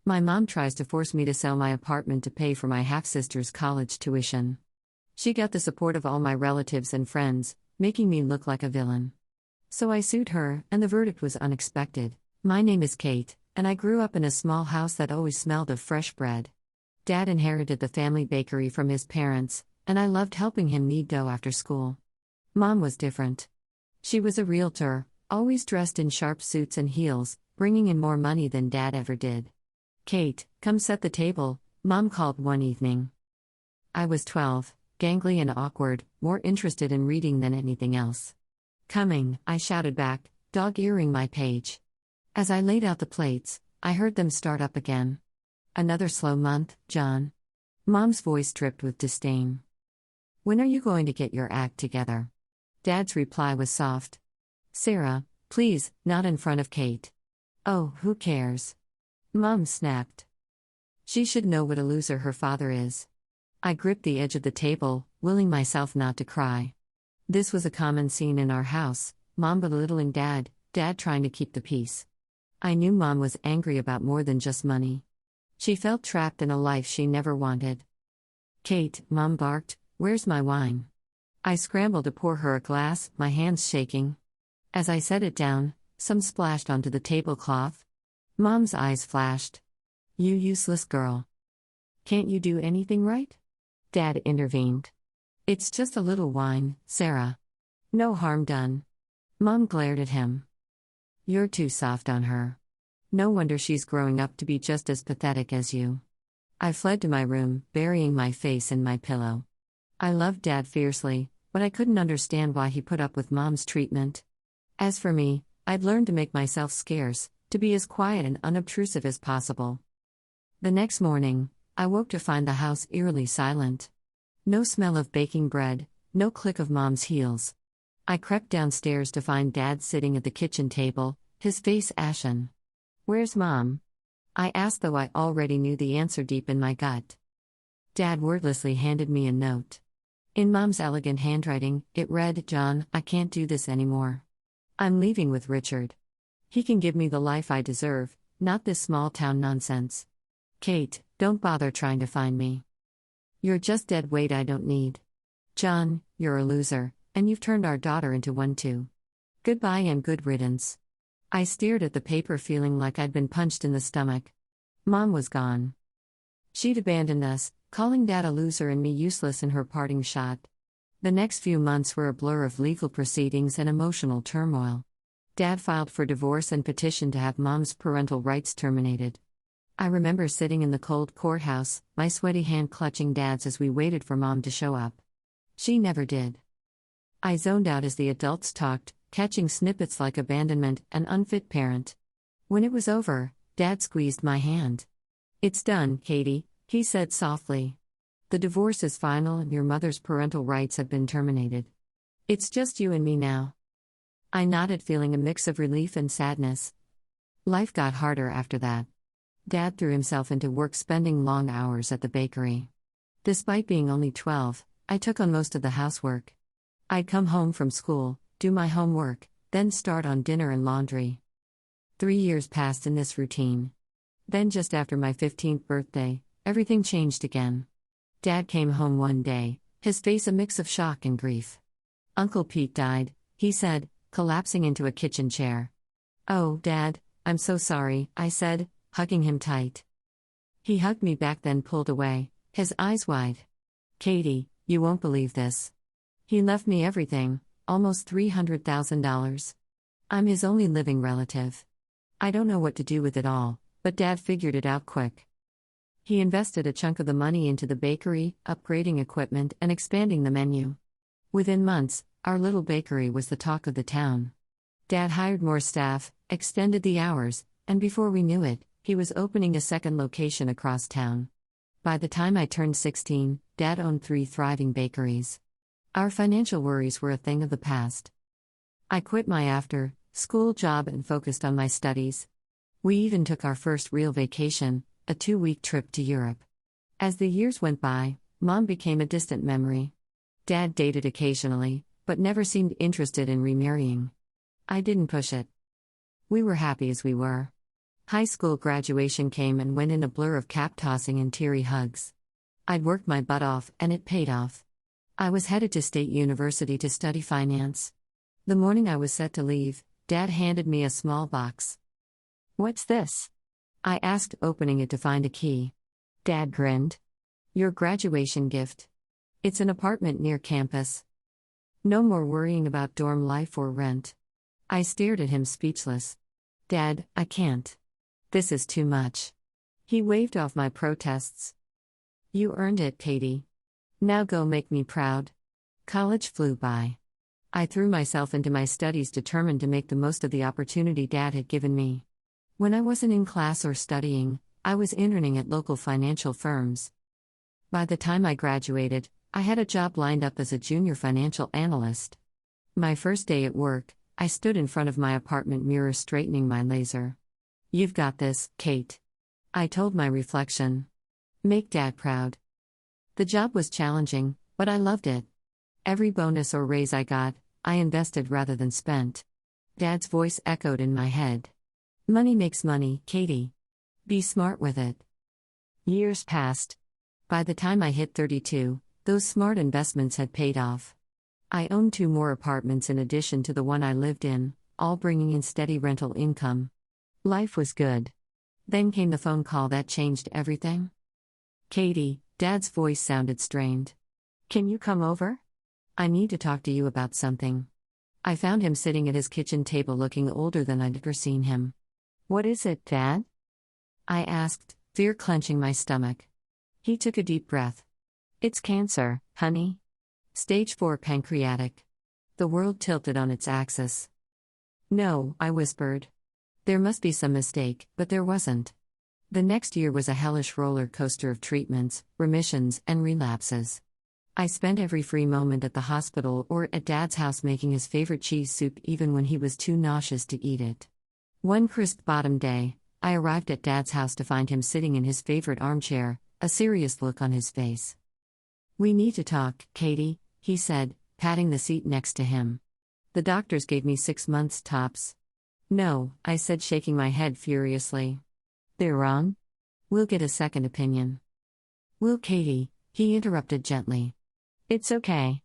My mom tries to force me to sell my apartment to pay for my half-sister's college tuition. She got the support of all my relatives and friends, making me look like a villain. So I sued her, and the verdict was unexpected. My name is Kate, and I grew up in a small house that always smelled of fresh bread. Dad inherited the family bakery from his parents, and I loved helping him knead dough after school. Mom was different. She was a realtor, always dressed in sharp suits and heels, bringing in more money than Dad ever did. "Kate, come set the table," Mom called one evening. I was 12, gangly and awkward, more interested in reading than anything else. "Coming," I shouted back, dog-earing my page. As I laid out the plates, I heard them start up again. "Another slow month, John." Mom's voice dripped with disdain. "When are you going to get your act together?" Dad's reply was soft. "Sarah, please, not in front of Kate." "Oh, who cares?" Mom snapped. "She should know what a loser her father is." I gripped the edge of the table, willing myself not to cry. This was a common scene in our house, Mom belittling Dad, Dad trying to keep the peace. I knew Mom was angry about more than just money. She felt trapped in a life she never wanted. "Kate," Mom barked, "where's my wine?" I scrambled to pour her a glass, my hands shaking. As I set it down, some splashed onto the tablecloth. Mom's eyes flashed. "You useless girl. Can't you do anything right?" Dad intervened. "It's just a little wine, Sarah. No harm done." Mom glared at him. "You're too soft on her. No wonder she's growing up to be just as pathetic as you." I fled to my room, burying my face in my pillow. I loved Dad fiercely, but I couldn't understand why he put up with Mom's treatment. As for me, I'd learned to make myself scarce, to be as quiet and unobtrusive as possible. The next morning, I woke to find the house eerily silent. No smell of baking bread, no click of Mom's heels. I crept downstairs to find Dad sitting at the kitchen table, his face ashen. "Where's Mom?" I asked, though I already knew the answer deep in my gut. Dad wordlessly handed me a note. In Mom's elegant handwriting, it read, "John, I can't do this anymore. I'm leaving with Richard. He can give me the life I deserve, not this small-town nonsense. Kate, don't bother trying to find me. You're just dead weight I don't need. John, you're a loser, and you've turned our daughter into one too. Goodbye and good riddance." I stared at the paper, feeling like I'd been punched in the stomach. Mom was gone. She'd abandoned us, calling Dad a loser and me useless in her parting shot. The next few months were a blur of legal proceedings and emotional turmoil. Dad filed for divorce and petitioned to have Mom's parental rights terminated. I remember sitting in the cold courthouse, my sweaty hand clutching Dad's as we waited for Mom to show up. She never did. I zoned out as the adults talked, catching snippets like abandonment and unfit parent. When it was over, Dad squeezed my hand. "It's done, Katie," he said softly. "The divorce is final and your mother's parental rights have been terminated. It's just you and me now." I nodded, feeling a mix of relief and sadness. Life got harder after that. Dad threw himself into work, spending long hours at the bakery. Despite being only 12, I took on most of the housework. I'd come home from school, do my homework, then start on dinner and laundry. 3 years passed in this routine. Then, just after my 15th birthday, everything changed again. Dad came home one day, his face a mix of shock and grief. "Uncle Pete died," he said, collapsing into a kitchen chair. "Oh, Dad, I'm so sorry," I said, hugging him tight. He hugged me back, then pulled away, his eyes wide. "Katie, you won't believe this. He left me everything, almost $300,000. I'm his only living relative. I don't know what to do with it all, but Dad figured it out quick. He invested a chunk of the money into the bakery, upgrading equipment and expanding the menu. Within months, our little bakery was the talk of the town. Dad hired more staff, extended the hours, and before we knew it, he was opening a second location across town. By the time I turned 16, Dad owned 3 thriving bakeries. Our financial worries were a thing of the past. I quit my after-school job and focused on my studies. We even took our first real vacation, a 2-week trip to Europe. As the years went by, Mom became a distant memory. Dad dated occasionally, but never seemed interested in remarrying. I didn't push it. We were happy as we were. High school graduation came and went in a blur of cap tossing and teary hugs. I'd worked my butt off, and it paid off. I was headed to State University to study finance. The morning I was set to leave, Dad handed me a small box. "What's this?" I asked, opening it to find a key. Dad grinned. "Your graduation gift. It's an apartment near campus. No more worrying about dorm life or rent." I stared at him speechless. "Dad, I can't. This is too much." He waved off my protests. "You earned it, Katie. Now go make me proud." College flew by. I threw myself into my studies, determined to make the most of the opportunity Dad had given me. When I wasn't in class or studying, I was interning at local financial firms. By the time I graduated, I had a job lined up as a junior financial analyst. My first day at work, I stood in front of my apartment mirror straightening my laser. "You've got this, Kate," I told my reflection. "Make Dad proud." The job was challenging, but I loved it. Every bonus or raise I got, I invested rather than spent. Dad's voice echoed in my head. "Money makes money, Katie. Be smart with it." Years passed. By the time I hit 32, those smart investments had paid off. I owned 2 more apartments in addition to the one I lived in, all bringing in steady rental income. Life was good. Then came the phone call that changed everything. "Katie," Dad's voice sounded strained. "Can you come over? I need to talk to you about something." I found him sitting at his kitchen table looking older than I'd ever seen him. "What is it, Dad?" I asked, fear clenching my stomach. He took a deep breath. "It's cancer, honey. Stage 4 pancreatic." The world tilted on its axis. "No," I whispered. There must be some mistake, but there wasn't. The next year was a hellish roller coaster of treatments, remissions, and relapses. I spent every free moment at the hospital or at Dad's house making his favorite cheese soup even when he was too nauseous to eat it. One crisp bottom day, I arrived at Dad's house to find him sitting in his favorite armchair, a serious look on his face. "We need to talk, Katie," he said, patting the seat next to him. "The doctors gave me 6 months tops." "No," I said, shaking my head furiously. "They're wrong? We'll get a second opinion." "Will, Katie," he interrupted gently. "It's okay.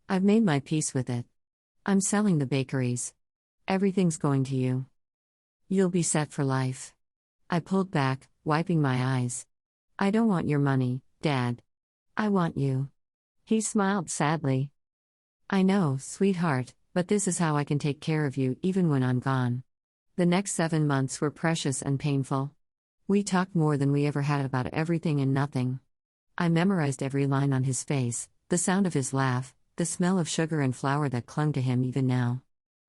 I've made my peace with it. I'm selling the bakeries. Everything's going to you. You'll be set for life." I pulled back, wiping my eyes. "I don't want your money, Dad. I want you." He smiled sadly. "I know, sweetheart, but this is how I can take care of you even when I'm gone." The next 7 months were precious and painful. We talked more than we ever had about everything and nothing. I memorized every line on his face, the sound of his laugh, the smell of sugar and flour that clung to him even now.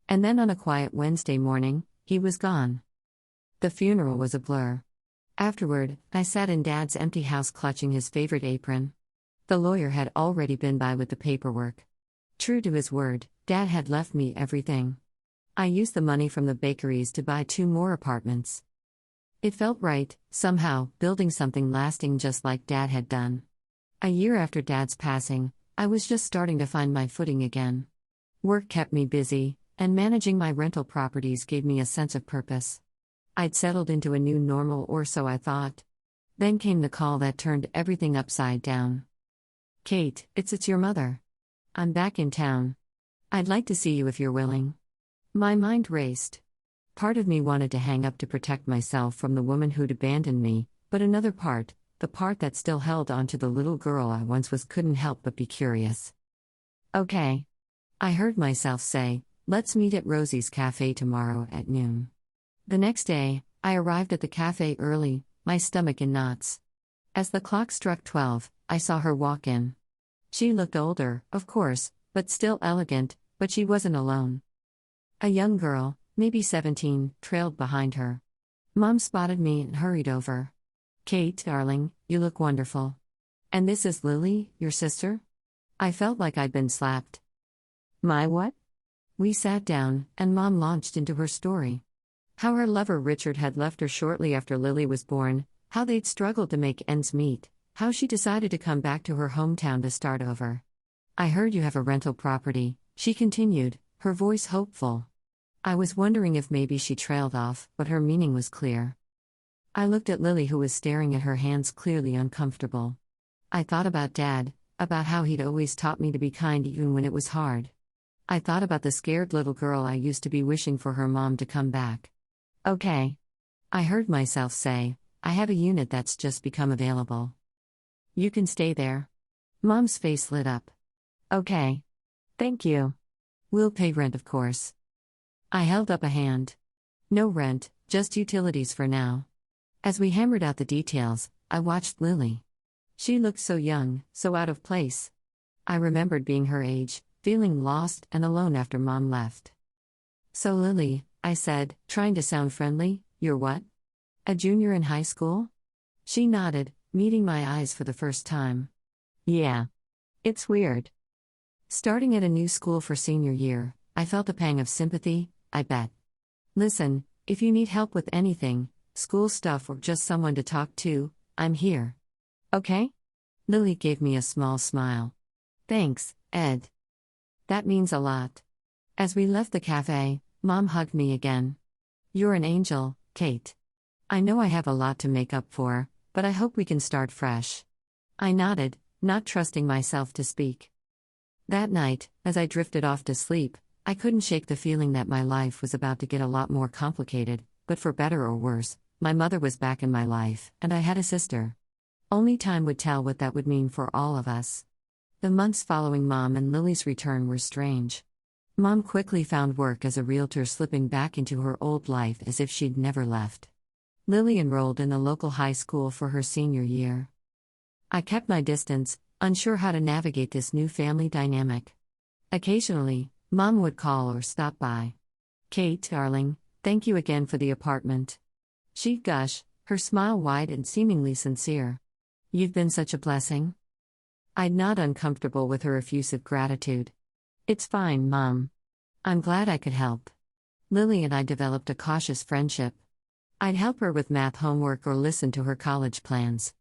And then on a quiet Wednesday morning, he was gone. The funeral was a blur. Afterward, I sat in Dad's empty house clutching his favorite apron. The lawyer had already been by with the paperwork. True to his word, Dad had left me everything. I used the money from the bakeries to buy 2 more apartments. It felt right, somehow, building something lasting just like Dad had done. A year after Dad's passing, I was just starting to find my footing again. Work kept me busy, and managing my rental properties gave me a sense of purpose. I'd settled into a new normal, or so I thought. Then came the call that turned everything upside down. "Kate, it's your mother. I'm back in town. I'd like to see you if you're willing." My mind raced. Part of me wanted to hang up to protect myself from the woman who'd abandoned me, but another part, the part that still held on to the little girl I once was, couldn't help but be curious. "Okay." I heard myself say, "Let's meet at Rosie's Cafe tomorrow at noon." The next day, I arrived at the cafe early, my stomach in knots. As the clock struck 12, I saw her walk in. She looked older, of course, but still elegant, but she wasn't alone. A young girl, maybe 17, trailed behind her. Mom spotted me and hurried over. "Kate, darling, you look wonderful. And this is Lily, your sister?" I felt like I'd been slapped. "My what?" We sat down, and Mom launched into her story. How her lover Richard had left her shortly after Lily was born, how they'd struggled to make ends meet, how she decided to come back to her hometown to start over. "I heard you have a rental property," she continued, her voice hopeful. I was wondering if maybe she trailed off, but her meaning was clear. I looked at Lily, who was staring at her hands, clearly uncomfortable. I thought about Dad, about how he'd always taught me to be kind even when it was hard. I thought about the scared little girl I used to be, wishing for her mom to come back. Okay. I heard myself say, I have a unit that's just become available. You can stay there. Mom's face lit up. Okay. Thank you. We'll pay rent, of course. I held up a hand. No rent, just utilities for now. As we hammered out the details, I watched Lily. She looked so young, so out of place. I remembered being her age, feeling lost and alone after Mom left. So Lily, I said, trying to sound friendly, you're what? A junior in high school? She nodded, meeting my eyes for the first time. Yeah. It's weird. Starting at a new school for senior year, I felt a pang of sympathy, I bet. Listen, if you need help with anything, school stuff or just someone to talk to, I'm here. Okay? Lily gave me a small smile. Thanks, Ed. That means a lot. As we left the cafe, Mom hugged me again. You're an angel, Kate. I know I have a lot to make up for, but I hope we can start fresh. I nodded, not trusting myself to speak. That night, as I drifted off to sleep, I couldn't shake the feeling that my life was about to get a lot more complicated, but for better or worse, my mother was back in my life, and I had a sister. Only time would tell what that would mean for all of us. The months following Mom and Lily's return were strange. Mom quickly found work as a realtor, slipping back into her old life as if she'd never left. Lily enrolled in the local high school for her senior year. I kept my distance, unsure how to navigate this new family dynamic. Occasionally, Mom would call or stop by. Kate, darling, thank you again for the apartment. She'd gush, her smile wide and seemingly sincere. You've been such a blessing. I'd nod, uncomfortable with her effusive gratitude. It's fine, Mom. I'm glad I could help. Lily and I developed a cautious friendship. I'd help her with math homework or listen to her college plans.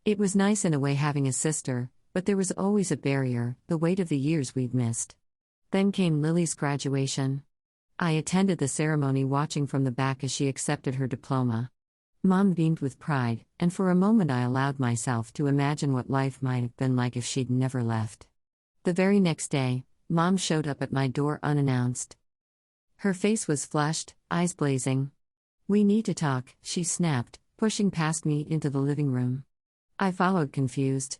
It was nice in a way having a sister, but there was always a barrier, the weight of the years we'd missed. Then came Lily's graduation. I attended the ceremony, watching from the back as she accepted her diploma. Mom beamed with pride, and for a moment I allowed myself to imagine what life might have been like if she'd never left. The very next day, Mom showed up at my door unannounced. Her face was flushed, eyes blazing. We need to talk, she snapped, pushing past me into the living room. I followed, confused.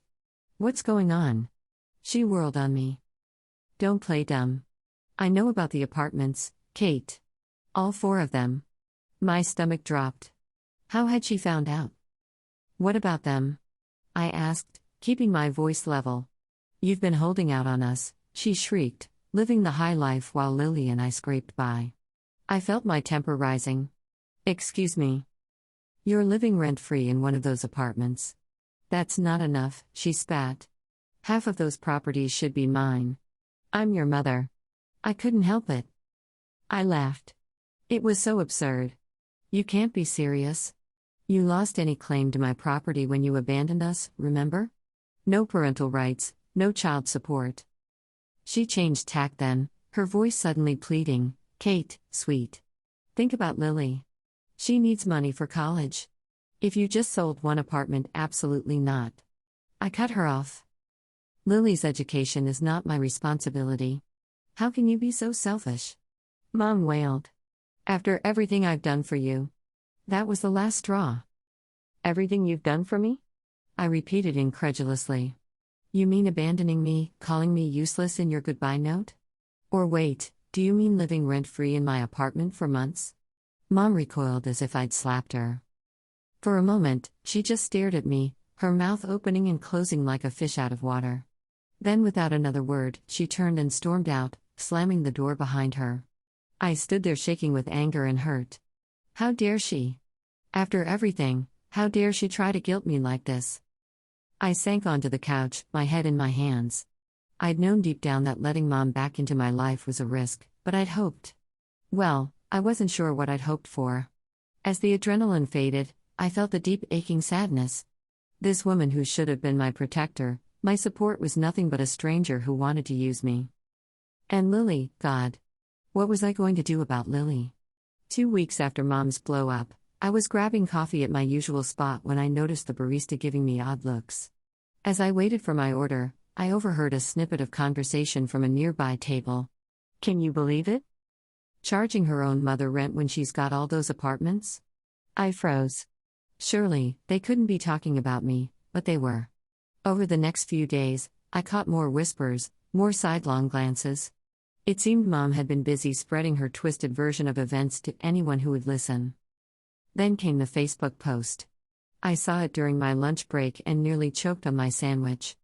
What's going on? She whirled on me. Don't play dumb. I know about the apartments, Kate. All 4 of them. My stomach dropped. How had she found out? What about them? I asked, keeping my voice level. You've been holding out on us, she shrieked, living the high life while Lily and I scraped by. I felt my temper rising. Excuse me. You're living rent-free in one of those apartments. That's not enough, she spat. Half of those properties should be mine. I'm your mother. I couldn't help it. I laughed. It was so absurd. You can't be serious. You lost any claim to my property when you abandoned us, remember? No parental rights, no child support. She changed tack then, her voice suddenly pleading, Kate, sweet. Think about Lily. She needs money for college. If you just sold one apartment, absolutely not. I cut her off. Lily's education is not my responsibility. How can you be so selfish? Mom wailed. After everything I've done for you. That was the last straw. Everything you've done for me? I repeated incredulously. You mean abandoning me, calling me useless in your goodbye note? Or wait, do you mean living rent-free in my apartment for months? Mom recoiled as if I'd slapped her. For a moment, she just stared at me, her mouth opening and closing like a fish out of water. Then, without another word, she turned and stormed out, slamming the door behind her. I stood there shaking with anger and hurt. How dare she? After everything, how dare she try to guilt me like this? I sank onto the couch, my head in my hands. I'd known deep down that letting Mom back into my life was a risk, but I'd hoped. Well, I wasn't sure what I'd hoped for. As the adrenaline faded, I felt a deep aching sadness. This woman who should have been my protector, my support, was nothing but a stranger who wanted to use me. And Lily, God. What was I going to do about Lily? 2 weeks after Mom's blow-up, I was grabbing coffee at my usual spot when I noticed the barista giving me odd looks. As I waited for my order, I overheard a snippet of conversation from a nearby table. "Can you believe it? Charging her own mother rent when she's got all those apartments?" I froze. Surely, they couldn't be talking about me, but they were. Over the next few days, I caught more whispers, more sidelong glances. It seemed Mom had been busy spreading her twisted version of events to anyone who would listen. Then came the Facebook post. I saw it during my lunch break and nearly choked on my sandwich.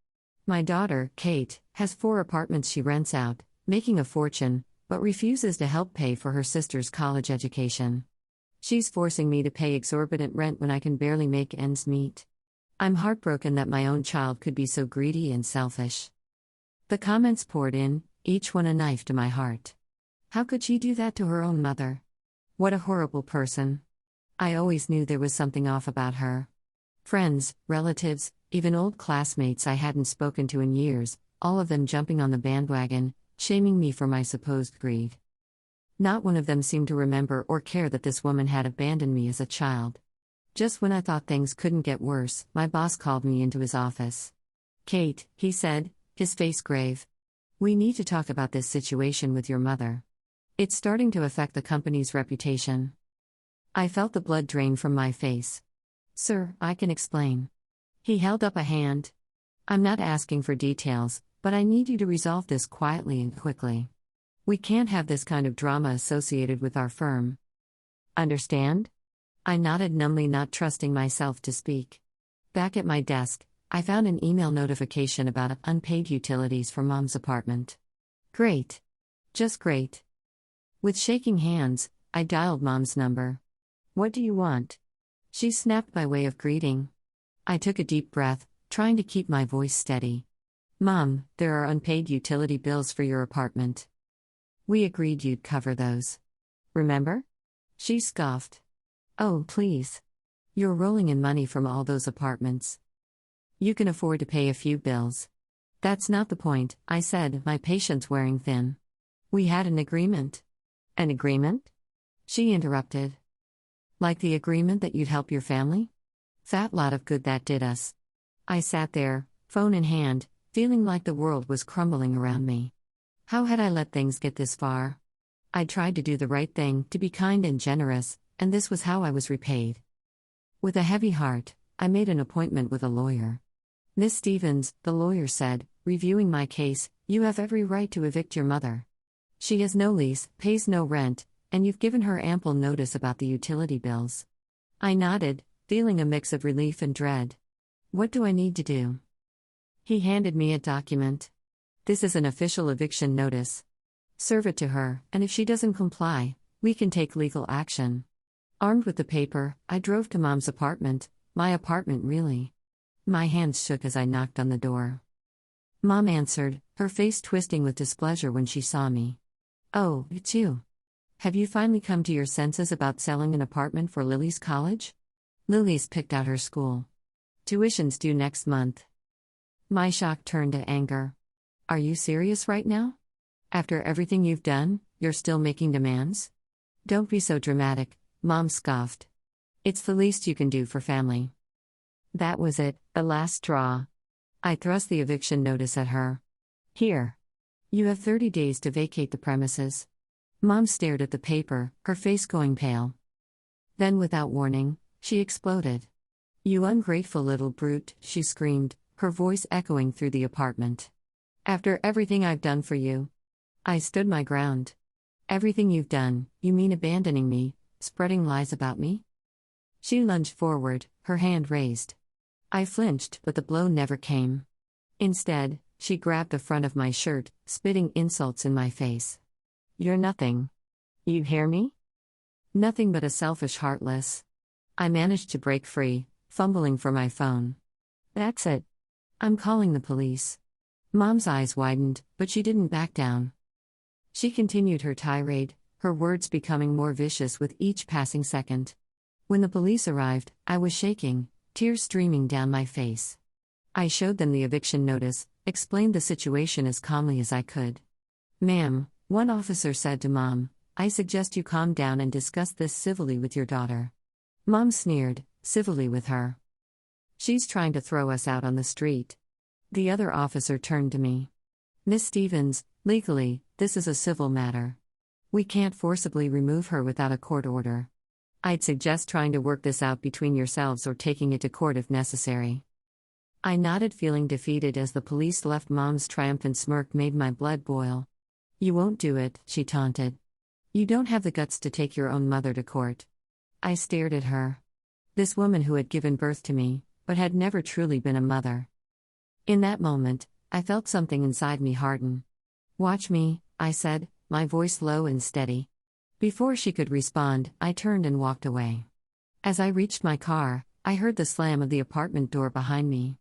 My daughter, Kate, has 4 apartments she rents out, making a fortune, but refuses to help pay for her sister's college education. She's forcing me to pay exorbitant rent when I can barely make ends meet. I'm heartbroken that my own child could be so greedy and selfish. The comments poured in, each one a knife to my heart. How could she do that to her own mother? What a horrible person. I always knew there was something off about her. Friends, relatives, even old classmates I hadn't spoken to in years, all of them jumping on the bandwagon, shaming me for my supposed greed. Not one of them seemed to remember or care that this woman had abandoned me as a child. Just when I thought things couldn't get worse, my boss called me into his office. "Kate," he said, his face grave. "We need to talk about this situation with your mother. It's starting to affect the company's reputation." I felt the blood drain from my face. "Sir, I can explain." He held up a hand. "I'm not asking for details, but I need you to resolve this quietly and quickly. We can't have this kind of drama associated with our firm." "Understand?" I nodded numbly, not trusting myself to speak. Back at my desk, I found an email notification about unpaid utilities for Mom's apartment. Great. Just great. With shaking hands, I dialed Mom's number. "What do you want?" She snapped by way of greeting. I took a deep breath, trying to keep my voice steady. "Mom, there are unpaid utility bills for your apartment. We agreed you'd cover those. Remember?" She scoffed. "Oh, please. You're rolling in money from all those apartments. You can afford to pay a few bills." "That's not the point," I said, my patience wearing thin. "We had an agreement." "An agreement?" She interrupted. "Like the agreement that you'd help your family? Fat lot of good that did us." I sat there, phone in hand, feeling like the world was crumbling around me. How had I let things get this far? I tried to do the right thing, to be kind and generous, and this was how I was repaid. With a heavy heart, I made an appointment with a lawyer. "Miss Stevens," the lawyer said, reviewing my case, "you have every right to evict your mother. She has no lease, pays no rent, and you've given her ample notice about the utility bills." I nodded, feeling a mix of relief and dread. "What do I need to do?" He handed me a document. "This is an official eviction notice. Serve it to her, and if she doesn't comply, we can take legal action." Armed with the paper, I drove to Mom's apartment, my apartment really. My hands shook as I knocked on the door. Mom answered, her face twisting with displeasure when she saw me. "Oh, it's you. Have you finally come to your senses about selling an apartment for Lily's college?" Lily's picked out her school. Tuition's due next month. My shock turned to anger. "Are you serious right now? After everything you've done, you're still making demands?" "Don't be so dramatic," Mom scoffed. "It's the least you can do for family." That was it, the last straw. I thrust the eviction notice at her. "Here. You have 30 days to vacate the premises." Mom stared at the paper, her face going pale. Then, without warning, she exploded. "You ungrateful little brute," she screamed, her voice echoing through the apartment. "After everything I've done for you." I stood my ground. "Everything you've done, you mean abandoning me, spreading lies about me?" She lunged forward, her hand raised. I flinched, but the blow never came. Instead, she grabbed the front of my shirt, spitting insults in my face. "You're nothing. You hear me? Nothing but a selfish heartless." I managed to break free, fumbling for my phone. "That's it. I'm calling the police." Mom's eyes widened, but she didn't back down. She continued her tirade, her words becoming more vicious with each passing second. When the police arrived, I was shaking, tears streaming down my face. I showed them the eviction notice, explained the situation as calmly as I could. "Ma'am," one officer said to Mom, "I suggest you calm down and discuss this civilly with your daughter. Mom sneered, civilly with her. She's trying to throw us out on the street. The other officer turned to me. Miss Stevens, legally, this is a civil matter. We can't forcibly remove her without a court order. I'd suggest trying to work this out between yourselves or taking it to court if necessary. I nodded, feeling defeated as the police left. Mom's triumphant smirk made my blood boil. You won't do it, she taunted. You don't have the guts to take your own mother to court. I stared at her. This woman who had given birth to me, but had never truly been a mother. In that moment, I felt something inside me harden. Watch me, I said, my voice low and steady. Before she could respond, I turned and walked away. As I reached my car, I heard the slam of the apartment door behind me.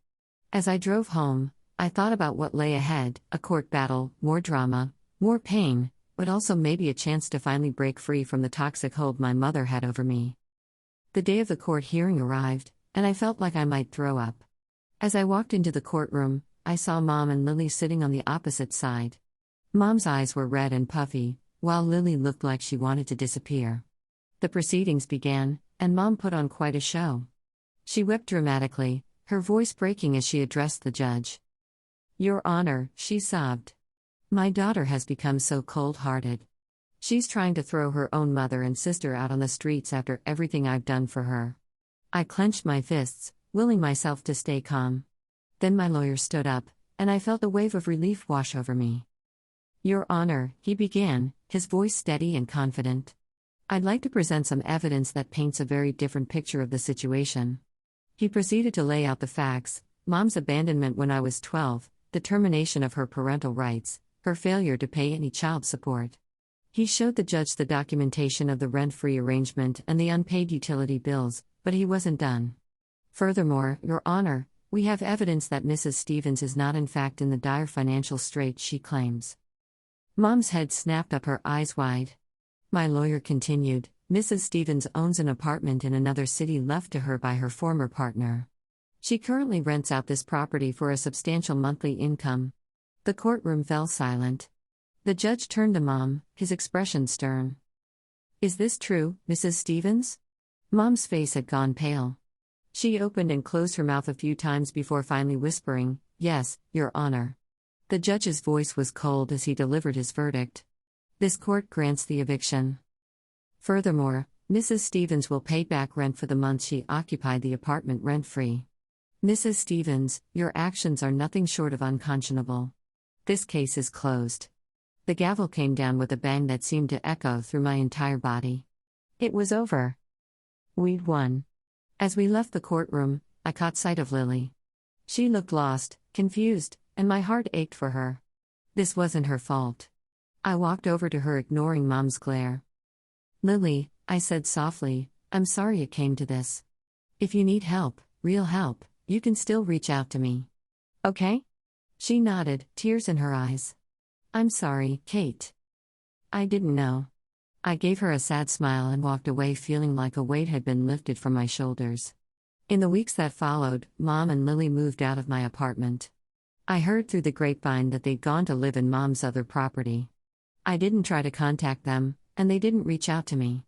As I drove home, I thought about what lay ahead: a court battle, more drama, more pain, but also maybe a chance to finally break free from the toxic hold my mother had over me. The day of the court hearing arrived, and I felt like I might throw up. As I walked into the courtroom, I saw Mom and Lily sitting on the opposite side. Mom's eyes were red and puffy, while Lily looked like she wanted to disappear. The proceedings began, and Mom put on quite a show. She wept dramatically, her voice breaking as she addressed the judge. Your Honor, she sobbed. My daughter has become so cold-hearted. She's trying to throw her own mother and sister out on the streets after everything I've done for her. I clenched my fists, willing myself to stay calm. Then my lawyer stood up, and I felt a wave of relief wash over me. Your Honor, he began, his voice steady and confident. I'd like to present some evidence that paints a very different picture of the situation. He proceeded to lay out the facts: Mom's abandonment when I was 12, the termination of her parental rights, her failure to pay any child support. He showed the judge the documentation of the rent-free arrangement and the unpaid utility bills, but he wasn't done. Furthermore, Your Honor, we have evidence that Mrs. Stevens is not in fact in the dire financial straits she claims. Mom's head snapped up, her eyes wide. My lawyer continued, Mrs. Stevens owns an apartment in another city left to her by her former partner. She currently rents out this property for a substantial monthly income. The courtroom fell silent. The judge turned to Mom, his expression stern. Is this true, Mrs. Stevens? Mom's face had gone pale. She opened and closed her mouth a few times before finally whispering, Yes, Your Honor. The judge's voice was cold as he delivered his verdict. This court grants the eviction. Furthermore, Mrs. Stevens will pay back rent for the months she occupied the apartment rent-free. Mrs. Stevens, your actions are nothing short of unconscionable. This case is closed. The gavel came down with a bang that seemed to echo through my entire body. It was over. We'd won. As we left the courtroom, I caught sight of Lily. She looked lost, confused, and my heart ached for her. This wasn't her fault. I walked over to her, ignoring Mom's glare. Lily, I said softly, I'm sorry it came to this. If you need help, real help, you can still reach out to me. Okay? She nodded, tears in her eyes. I'm sorry, Kate. I didn't know. I gave her a sad smile and walked away, feeling like a weight had been lifted from my shoulders. In the weeks that followed, Mom and Lily moved out of my apartment. I heard through the grapevine that they'd gone to live in Mom's other property. I didn't try to contact them, and they didn't reach out to me.